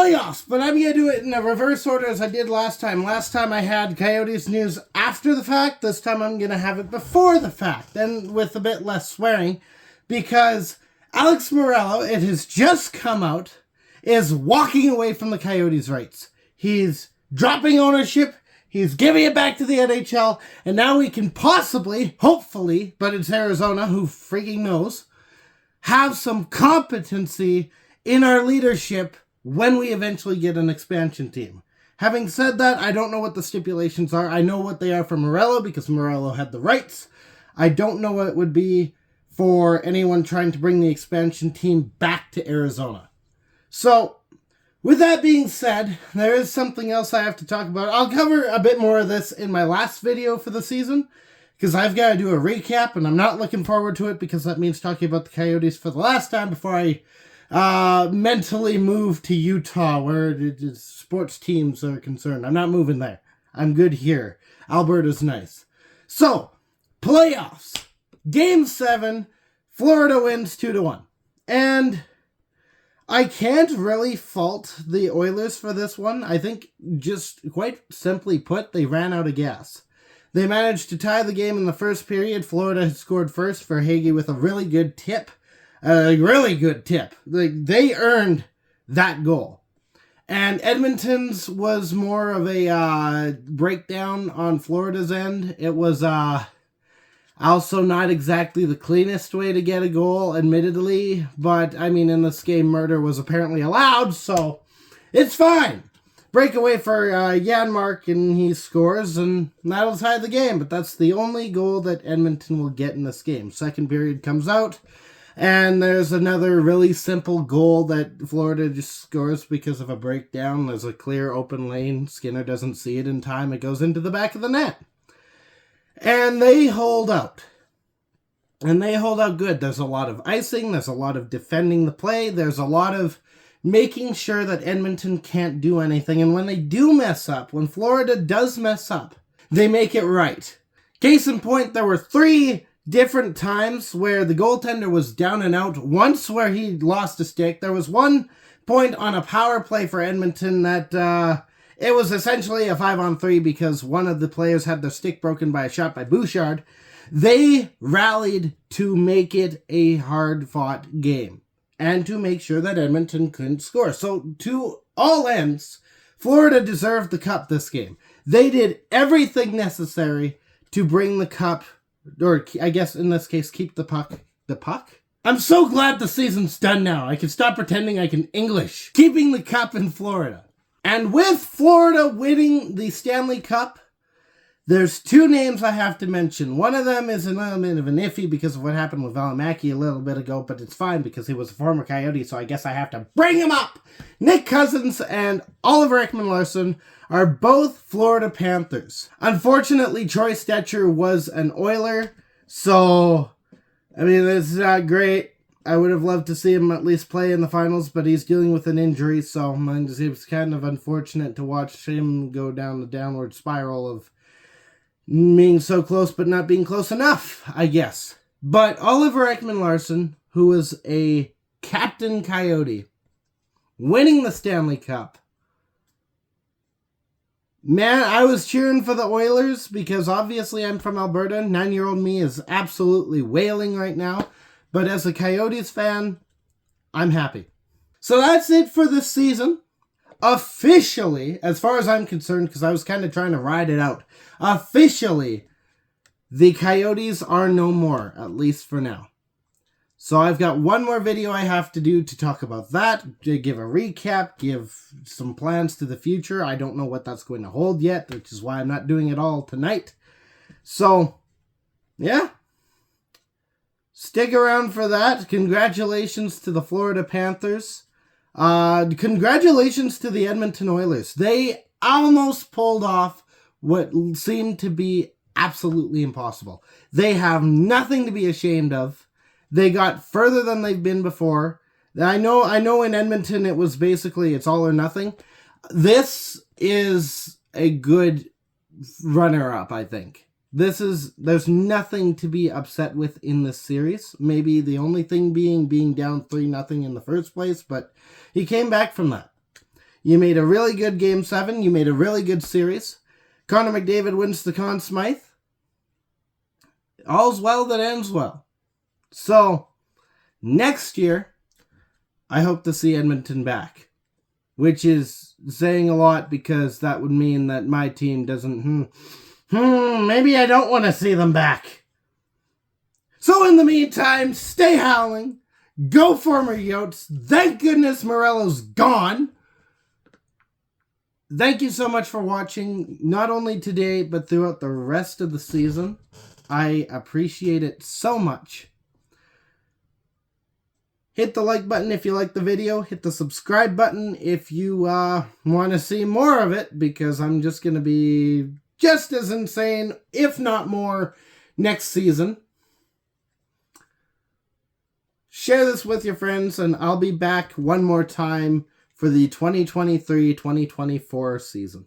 playoffs, but I'm going to do it in the reverse order as I did last time. Last time I had Coyotes news after the fact. This time I'm going to have it before the fact, and with a bit less swearing, because Alex Morello, it has just come out, is walking away from the Coyotes' rights. He's dropping ownership, he's giving it back to the NHL, and now we can possibly, hopefully, but it's Arizona, who freaking knows, have some competency in our leadership when we eventually get an expansion team. Having said that, I don't know what the stipulations are. I know what they are for Morello because Morello had the rights. I don't know what it would be for anyone trying to bring the expansion team back to Arizona. So, with that being said, there is something else I have to talk about. I'll cover a bit more of this in my last video for the season, because I've got to do a recap, and I'm not looking forward to it because that means talking about the Coyotes for the last time before I mentally move to Utah, where sports teams are concerned. I'm not moving there. I'm good here. Alberta's nice. So, playoffs. Game 7, Florida wins 2-1. And I can't really fault the Oilers for this one. I think, just quite simply put, they ran out of gas. They managed to tie the game in the first period. Florida had scored first for Hagee with a really good tip. A really good tip. They earned that goal. And Edmonton's was more of a breakdown on Florida's end. It was also not exactly the cleanest way to get a goal, admittedly. But, I mean, in this game, murder was apparently allowed, so it's fine. Breakaway for Janmark, and he scores, and that'll tie the game. But that's the only goal that Edmonton will get in this game. Second period comes out. And there's another really simple goal that Florida just scores because of a breakdown. There's a clear open lane. Skinner doesn't see it in time. It goes into the back of the net. And they hold out. And they hold out good. There's a lot of icing. There's a lot of defending the play. There's a lot of making sure that Edmonton can't do anything. And when they do mess up, when Florida does mess up, they make it right. Case in point, there were 3 different times where the goaltender was down and out. Once where he lost a stick. There was one point on a power play for Edmonton that it was essentially a 5-on-3 because one of the players had their stick broken by a shot by Bouchard. They rallied to make it a hard-fought game and to make sure that Edmonton couldn't score. So to all ends, Florida deserved the cup this game. They did everything necessary to bring the cup, or I guess in this case, keep the puck. The puck? I'm so glad the season's done now. I can stop pretending I can English. Keeping the cup in Florida. And with Florida winning the Stanley Cup, there's 2 names I have to mention. One of them is a little bit of an iffy because of what happened with Valimaki a little bit ago, but it's fine because he was a former Coyote, so I guess I have to bring him up. Nick Cousins and Oliver Ekman-Larsson are both Florida Panthers. Unfortunately, Troy Stecher was an Oiler, so, I mean, it's not great. I would have loved to see him at least play in the finals, but he's dealing with an injury, so it was kind of unfortunate to watch him go down the downward spiral of being so close but not being close enough, I guess. But Oliver Ekman-Larsson, who was a captain Coyote, winning the Stanley Cup. Man, I was cheering for the Oilers because obviously I'm from Alberta. 9-year-old me is absolutely wailing right now. But as a Coyotes fan, I'm happy. So that's it for this season. Officially, as far as I'm concerned, because I was kind of trying to ride it out. Officially, the Coyotes are no more, at least for now. So I've got one more video I have to do to talk about that, to give a recap, give some plans to the future. I don't know what that's going to hold yet, which is why I'm not doing it all tonight. So, yeah. Stick around for that. Congratulations to the Florida Panthers. Congratulations to the Edmonton Oilers. They almost pulled off what seemed to be absolutely impossible. They have nothing to be ashamed of. They got further than they've been before. I know in Edmonton it was basically it's all or nothing. This is a good runner-up, I think. There's nothing to be upset with in this series. Maybe the only thing being down 3-0 in the first place, but he came back from that. You made a really good Game 7. You made a really good series. Connor McDavid wins the Conn Smythe. All's well that ends well. So, next year, I hope to see Edmonton back. Which is saying a lot because that would mean that my team doesn't... maybe I don't want to see them back. So in the meantime, stay howling. Go former Yotes. Thank goodness Morello's gone. Thank you so much for watching, not only today, but throughout the rest of the season. I appreciate it so much. Hit the like button if you like the video. Hit the subscribe button if you want to see more of it, because I'm just going to be just as insane, if not more, next season. Share this with your friends, and I'll be back one more time for the 2023-2024 season.